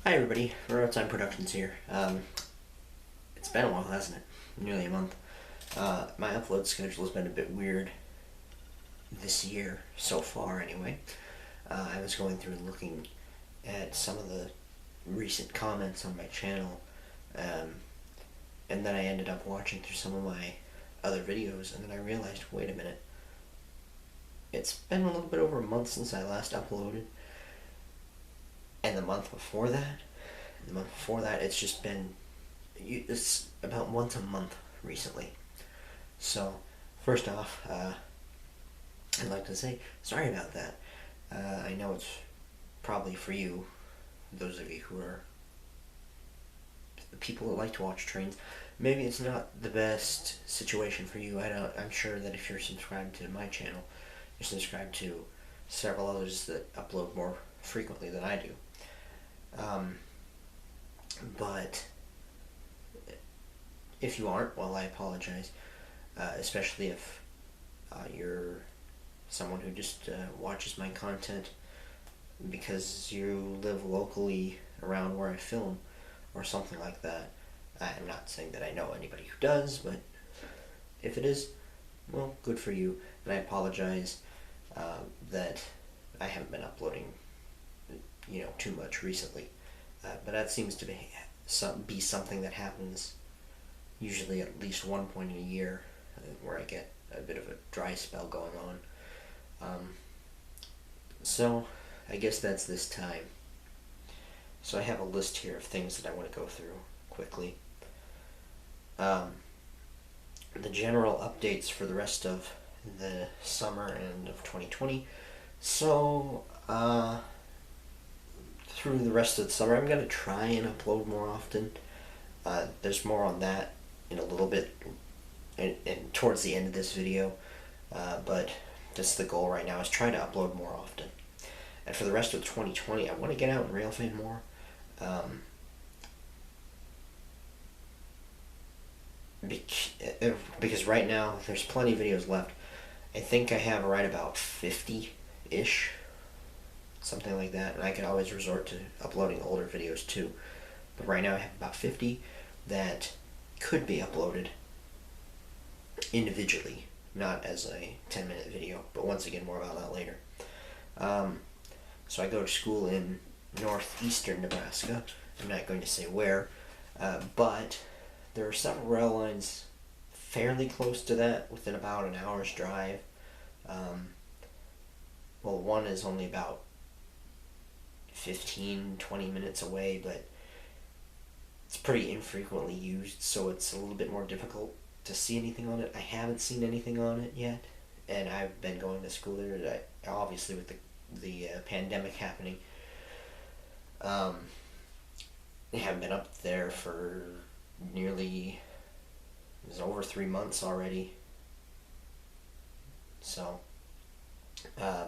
Hi everybody, Time Productions here. It's been a while, hasn't it? Nearly a month. My upload schedule has been a bit weird this year, so far anyway. I was going through and looking at some of the recent comments on my channel, and then I ended up watching through some of my other videos, and then I realized, wait a minute, it's been a little bit over a month since I last uploaded. And the month before that, it's just been, it's about once a month recently. So, first off, I'd like to say, sorry about that. I know it's probably for you, those of you who are the people that like to watch trains, maybe it's not the best situation for you. I'm sure that if you're subscribed to my channel, you're subscribed to several others that upload more frequently than I do. But if you aren't, well, I apologize, especially if you're someone who just watches my content because you live locally around where I film or something like that. I'm not saying that I know anybody who does, but if it is, well, good for you, and I apologize that I haven't been uploading too much recently, but that seems to be something that happens usually at least one point in a year, where I get a bit of a dry spell going on. So I guess that's this time. So I have a list here of things that I want to go through quickly. The general updates for the rest of the summer and of 2020. So through the rest of the summer, I'm going to try and upload more often. There's more on that in a little bit and towards the end of this video, but just the goal right now is try to upload more often. And for the rest of 2020, I want to get out and railfan more. Because right now there's plenty of videos left. I think I have right about 50-ish, something like that, and I can always resort to uploading older videos too. But right now I have about 50 that could be uploaded individually, not as a 10-minute video, but once again, more about that later. So I go to school in northeastern Nebraska. I'm not going to say where, but there are several rail lines fairly close to that, within about an hour's drive. Well, one is only about 15-20 minutes away, but it's pretty infrequently used, so it's a little bit more difficult to see anything on it. I haven't seen anything on it yet, and I've been going to school there, obviously with the pandemic happening. I haven't been up there for nearly, it's over 3 months already. So,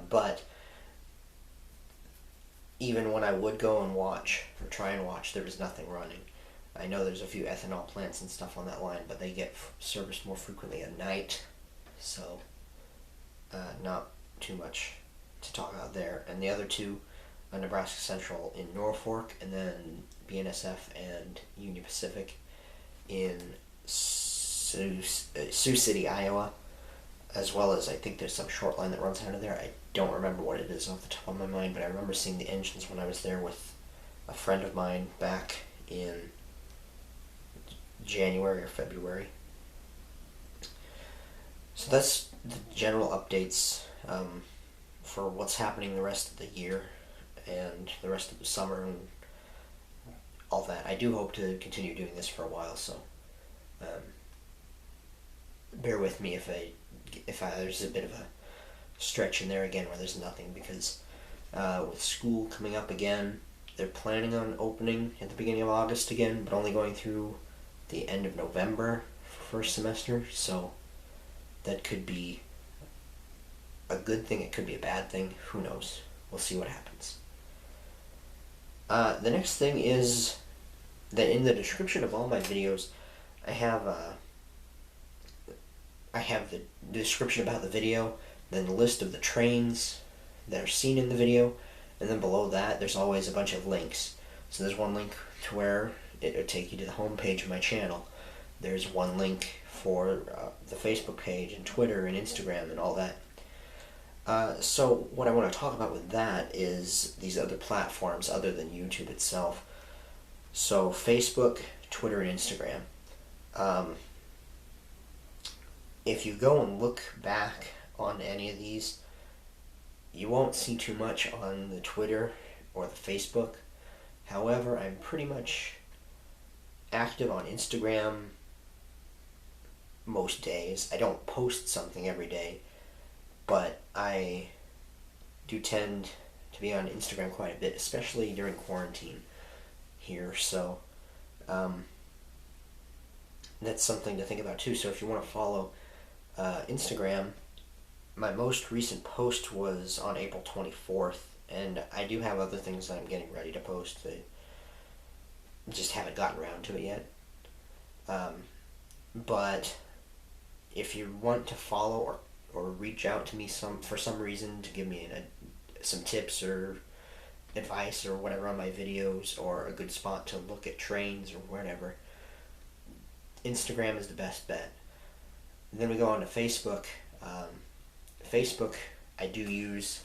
but even when I would go and watch, or try and watch, there was nothing running. I know there's a few ethanol plants and stuff on that line, but they get serviced more frequently at night, so not too much to talk about there. And the other two, Nebraska Central in Norfolk, and then BNSF and Union Pacific in Sioux City, Iowa, as well as I think there's some short line that runs out of there. I don't remember what it is off the top of my mind, but I remember seeing the engines when I was there with a friend of mine back in January or February. So that's the general updates for what's happening the rest of the year and the rest of the summer and all that. I do hope to continue doing this for a while, so bear with me if there's a bit of a stretch in there again where there's nothing, because with school coming up again, they're planning on opening at the beginning of August again, but only going through the end of November for first semester, so that could be a good thing, it could be a bad thing, who knows. We'll see what happens. The next thing is that in the description of all my videos, I have the description about the video, then the list of the trains that are seen in the video, and then below that there's always a bunch of links. So there's one link to where it would take you to the home page of my channel. There's one link for the Facebook page and Twitter and Instagram and all that. So what I want to talk about with that is these other platforms other than YouTube itself. So Facebook, Twitter, and Instagram. If you go and look back on any of these, you won't see too much on the Twitter or the Facebook. However, I'm pretty much active on Instagram most days. I don't post something every day, but I do tend to be on Instagram quite a bit, especially during quarantine here. So that's something to think about too. So if you want to follow Instagram, my most recent post was on April 24th, and I do have other things that I'm getting ready to post. I just haven't gotten around to it yet. But if you want to follow or reach out to me for some reason to give me some tips or advice or whatever on my videos, or a good spot to look at trains or whatever, Instagram is the best bet. Then we go on to Facebook. Facebook I do use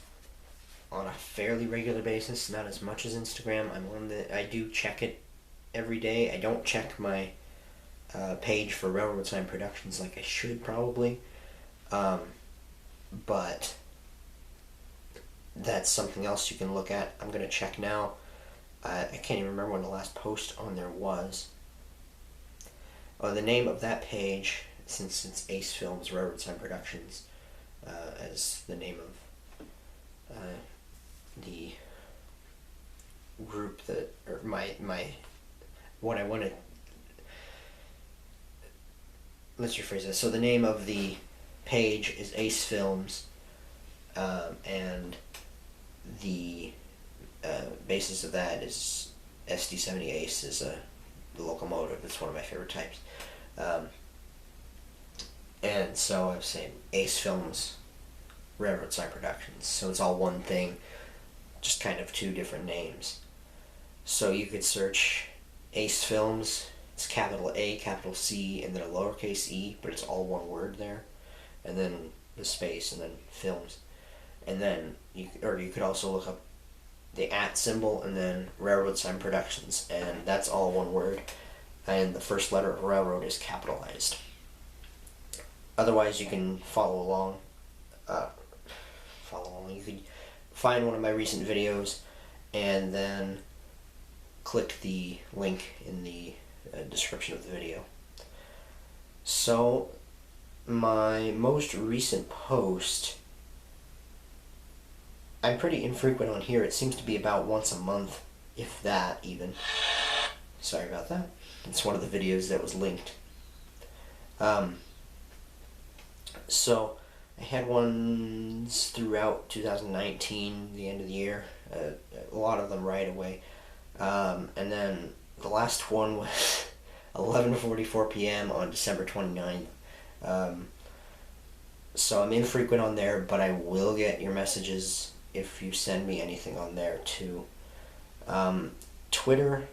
on a fairly regular basis, not as much as Instagram. I do check it every day. I don't check my page for Railroad Sign Productions like I should probably, but that's something else you can look at. I'm going to check now. I can't even remember when the last post on there was. The name of that page, since it's Ace Films Railroad Sign Productions, as the name of the group that, or what I want to, let's rephrase this. So the name of the page is Ace Films, and the basis of that is SD70 Ace is the locomotive. It's one of my favorite types. And so I was saying Ace Films Railroad Sign Productions. So it's all one thing, just kind of two different names. So you could search Ace Films. It's capital A, capital C, and then a lowercase e, but it's all one word there. And then the space, and then films. And then, you could also look up the @ symbol, and then Railroad Sign Productions, and that's all one word. And the first letter of railroad is capitalized. Otherwise, you can follow along. You could find one of my recent videos, and then click the link in the description of the video. So, my most recent post, I'm pretty infrequent on here. It seems to be about once a month, if that even. Sorry about that. It's one of the videos that was linked. So I had ones throughout 2019, the end of the year, a lot of them right away. And then the last one was 11:44 p.m. on December 29th. So I'm infrequent on there, but I will get your messages if you send me anything on there too. Twitter,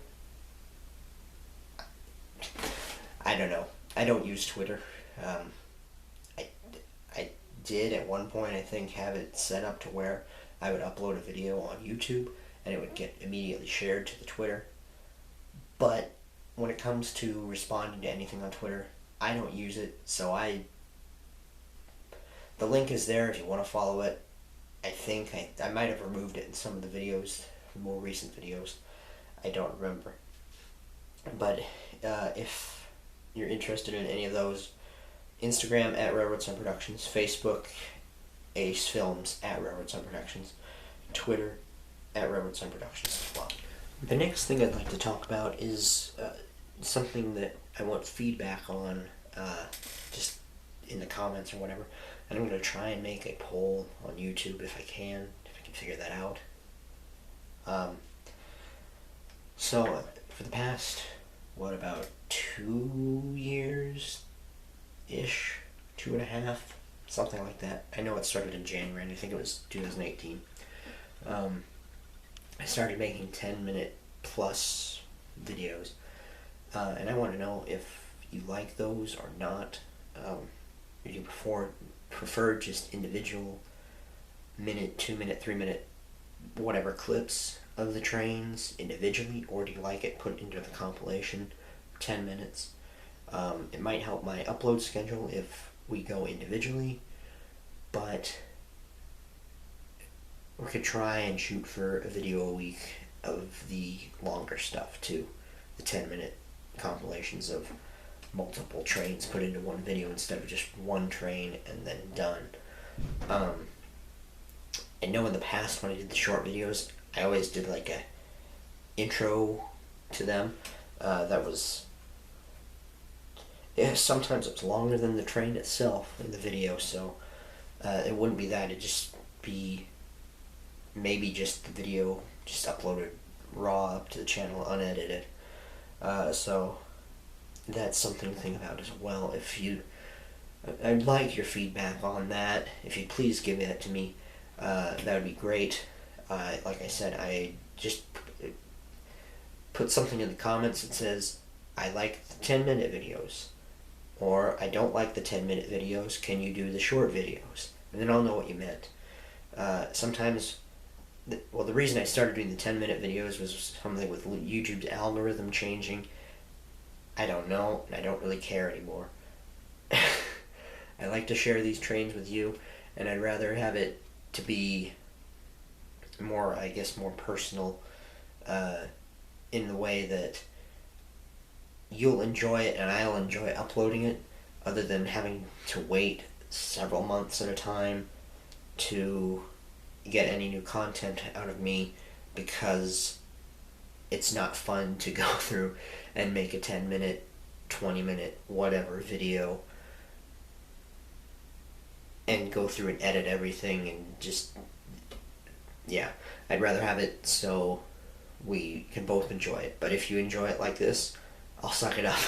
I don't know. I don't use Twitter. I did at one point, I think, have it set up to where I would upload a video on YouTube and it would get immediately shared to the Twitter. But when it comes to responding to anything on Twitter, I don't use it, so the link is there if you want to follow it. I think I might have removed it in some of the videos, more recent videos. I don't remember. But if you're interested in any of those, Instagram @ Railroad Sign Productions, Facebook, Ace Films @ Railroad Sign Productions, Twitter @ Railroad Sign Productions as well. The next thing I'd like to talk about is something that I want feedback on, just in the comments or whatever. And I'm going to try and make a poll on YouTube if I can figure that out. So, for the past, about 2 years-ish, 2.5, something like that. I know it started in January, and I think it was 2018. I started making 10-minute plus videos. And I want to know if you like those or not. Do you prefer just individual minute, 2 minute, 3 minute, whatever clips of the trains individually, or do you like it put into the compilation, 10 minutes? It might help my upload schedule if we go individually, but we could try and shoot for a video a week of the longer stuff too, the 10-minute compilations of multiple trains put into one video instead of just one train and then done. I know in the past when I did the short videos, I always did like a intro to them. That was, yeah, sometimes it's longer than the train itself in the video, so it wouldn't be that. It'd just be maybe just the video just uploaded raw up to the channel unedited. So that's something to think about as well. I'd like your feedback on that. If you'd please give it to me, that would be great. Like I said, I just put something in the comments that says, I like the 10-minute videos, or I don't like the 10-minute videos, can you do the short videos? And then I'll know what you meant. Sometimes, the reason I started doing the 10-minute videos was something with YouTube's algorithm changing. I don't know, and I don't really care anymore. I like to share these trains with you, and I'd rather have it to be more, I guess, more personal, in the way that you'll enjoy it and I'll enjoy uploading it, other than having to wait several months at a time to get any new content out of me, because it's not fun to go through and make a 10-minute, 20-minute, whatever video and go through and edit everything and just, yeah, I'd rather have it so we can both enjoy it. But if you enjoy it like this, I'll suck it up.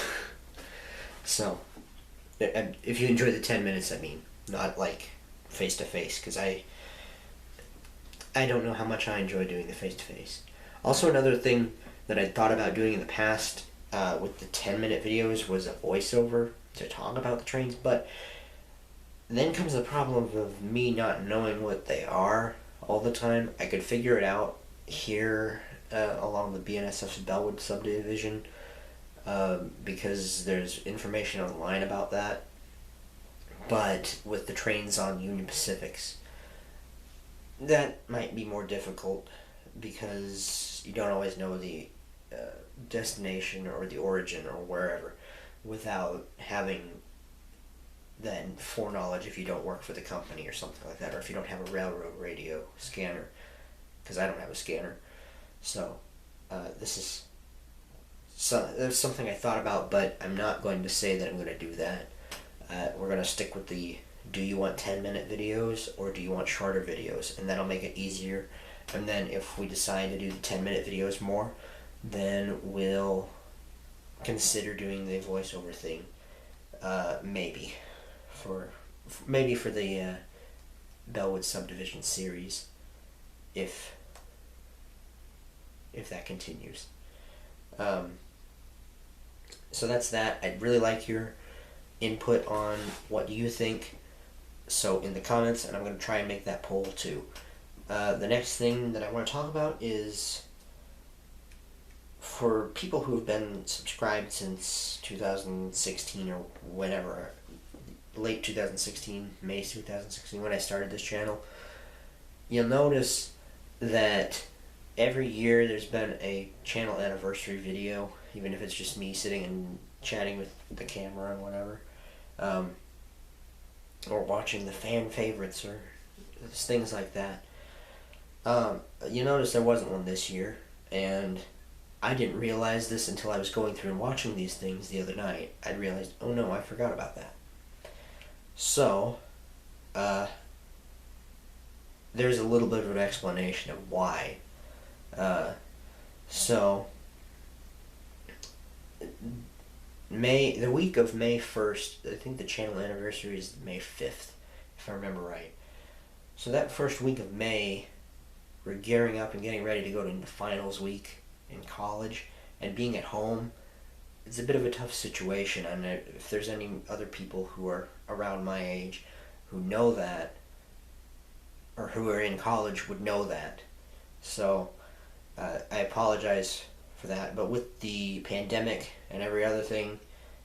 So, if you enjoy the 10 minutes, I mean, not like face-to-face, because I don't know how much I enjoy doing the face-to-face. Also, another thing that I thought about doing in the past with the 10-minute videos was a voiceover to talk about the trains, but then comes the problem of me not knowing what they are all the time. I could figure it out here along the BNSF's Bellwood subdivision, because there's information online about that. But with the trains on Union Pacifics, that might be more difficult because you don't always know the destination or the origin or wherever without having that foreknowledge if you don't work for the company or something like that, or if you don't have a railroad radio scanner, because I don't have a scanner. So this is something I thought about, but I'm not going to say that I'm going to do that. We're going to stick with the, do you want 10-minute videos or do you want shorter videos? And that'll make it easier. And then if we decide to do the 10-minute videos more, then we'll consider doing the voiceover thing. Maybe for the Bellwood subdivision series, if that continues. So that's that. I'd really like your input on what you think, so in the comments, and I'm going to try and make that poll too. The next thing that I want to talk about is for people who have been subscribed since 2016 or whenever, late 2016, May 2016, when I started this channel, you'll notice that every year there's been a channel anniversary video, even if it's just me sitting and chatting with the camera and whatever, or watching the fan favorites or things like that. You notice there wasn't one this year, and I didn't realize this until I was going through and watching these things the other night. I realized, oh no, I forgot about that. So, there's a little bit of an explanation of why. So, the week of May 1st, I think the channel anniversary is May 5th, if I remember right. So that first week of May, we're gearing up and getting ready to go to the finals week in college, and being at home, it's a bit of a tough situation. And if there's any other people who are around my age who know that, or who are in college would know that. So I apologize for that. But with the pandemic and every other thing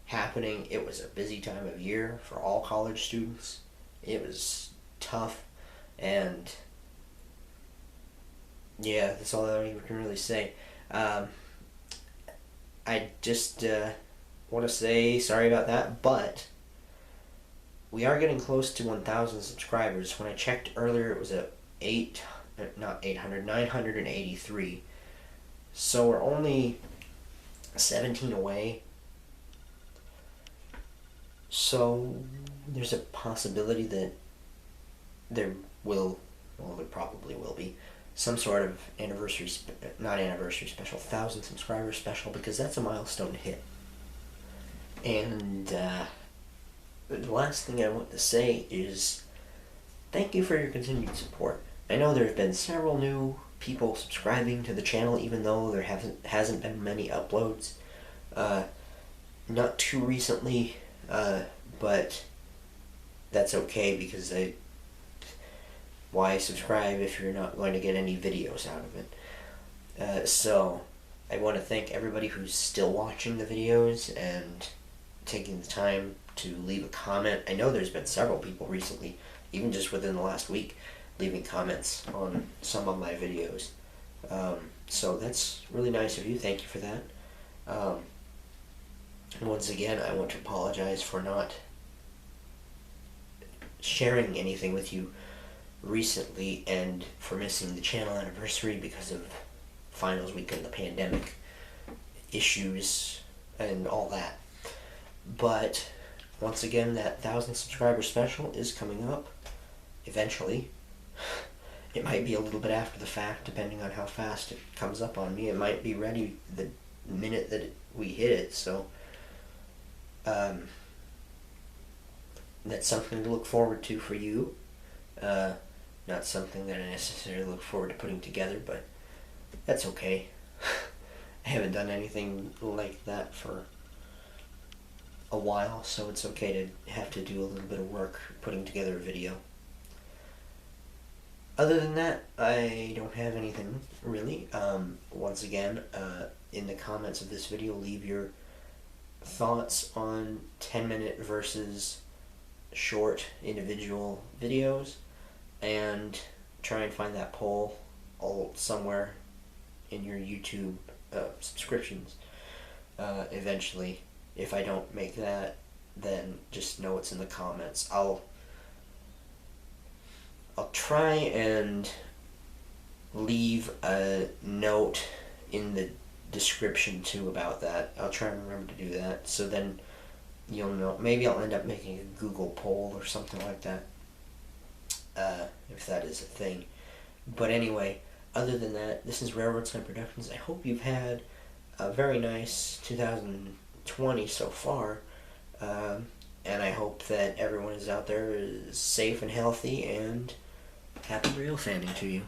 happening, it was a busy time of year for all college students. It was tough, and yeah, that's all I can really say. I just want to say sorry about that, but we are getting close to 1,000 subscribers. When I checked earlier, it was at 983. So we're only 17 away. So there's a possibility that there probably will be some sort of not anniversary special, 1,000 subscriber special, because that's a milestone to hit. And the last thing I want to say is thank you for your continued support. I know there have been several new people subscribing to the channel, even though there hasn't been many uploads. Not too recently, but that's okay, because why subscribe if you're not going to get any videos out of it? So I want to thank everybody who's still watching the videos and taking the time to leave a comment. I know there's been several people recently, even just within the last week, leaving comments on some of my videos. So that's really nice of you. Thank you for that. Once again, I want to apologize for not sharing anything with you recently, and for missing the channel anniversary because of finals week and the pandemic issues and all that. But once again, that 1,000 subscriber special is coming up eventually. It might be a little bit after the fact, depending on how fast it comes up on me. It might be ready the minute that we hit it, so that's something to look forward to for you. Not something that I necessarily look forward to putting together, but that's okay. I haven't done anything like that for a while, so it's okay to have to do a little bit of work putting together a video. Other than that, I don't have anything really. Once again, in the comments of this video, leave your thoughts on 10-minute versus short individual videos, and try and find that poll somewhere in your YouTube subscriptions eventually. If I don't make that, then just know it's in the comments. I'll try and leave a note in the description too about that. I'll try and remember to do that, so then you'll know. Maybe I'll end up making a Google poll or something like that, if that is a thing. But anyway, other than that, this is Railroad Sign Productions. I hope you've had a very nice 2020 so far, and I hope that everyone is out there is safe and healthy, and happy rail fanning to you.